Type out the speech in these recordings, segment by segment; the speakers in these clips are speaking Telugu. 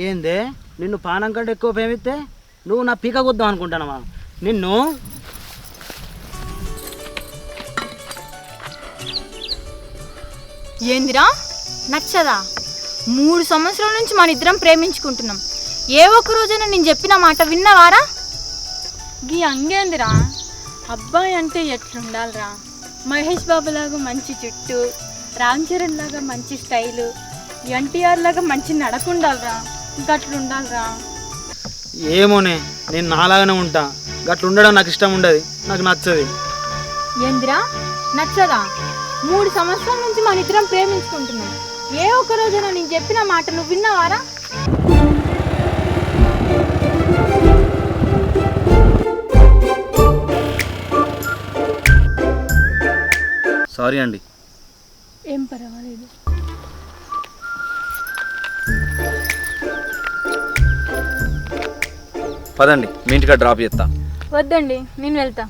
ఏందే నిన్ను పానం కంటే ఎక్కువ ప్రేమిస్తే నువ్వు నా పీక కొద్దాం అనుకుంటానవా? నిన్ను ఏందిరా నచ్చదా? 3 సంవత్సరాల నుంచి మన ఇద్దరం ప్రేమించుకుంటున్నాం. ఏ ఒక్క రోజైనా నేను చెప్పిన మాట విన్నవారా? గీ అంగేందిరా, అబ్బాయి అంటే ఎట్లుండాలిరా? మహేష్ బాబు లాగా మంచి జుట్టు, రామ్ చరణ్ లాగా మంచి స్టైలు, ఎన్టీఆర్ లాగా మంచి నడకుండాలిరా. గట్లుండాలిరా. ఏమోనే, నేను నాలాగానే ఉంటా. గట్ల ఉండడం నాకు ఇష్టం ఉండదు, నాకు నచ్చది. ఏందిరా నచ్చదా? 3 సంవత్సరాల నుంచి మన ఇద్దరం ప్రేమించుకుంటున్నాం. ఏ ఒక్క రోజైనా నేను చెప్పిన మాట నువ్వు విన్నవారా? సారీ అండి. ఏం పర్వాలేదు. పదండి, మీ ఇంటికి డ్రాప్ చేస్తా. వద్దండి, నేను వెళ్తా.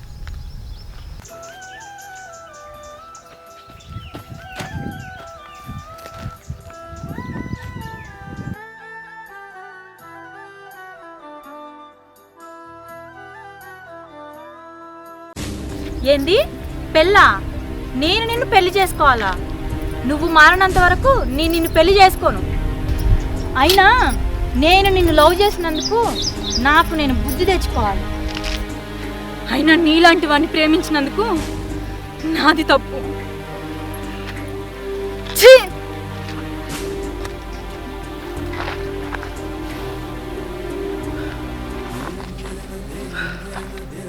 ఏంది పెళ్ళా? నేను నిన్ను పెళ్లి చేసుకోవాలా? నువ్వు మారనంత వరకు నేను నిన్ను పెళ్లి చేసుకోను. అయినా నేను నిన్ను లవ్ చేసినందుకు నాకు నేను బుద్ధి తెచ్చుకోవాలి. అయినా నీలాంటి వాడిని ప్రేమించినందుకు నాది తప్పు. ఛీ!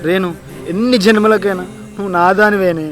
రేణు, ఎన్ని జన్మలకైనా నువ్వు నాదానివేనే.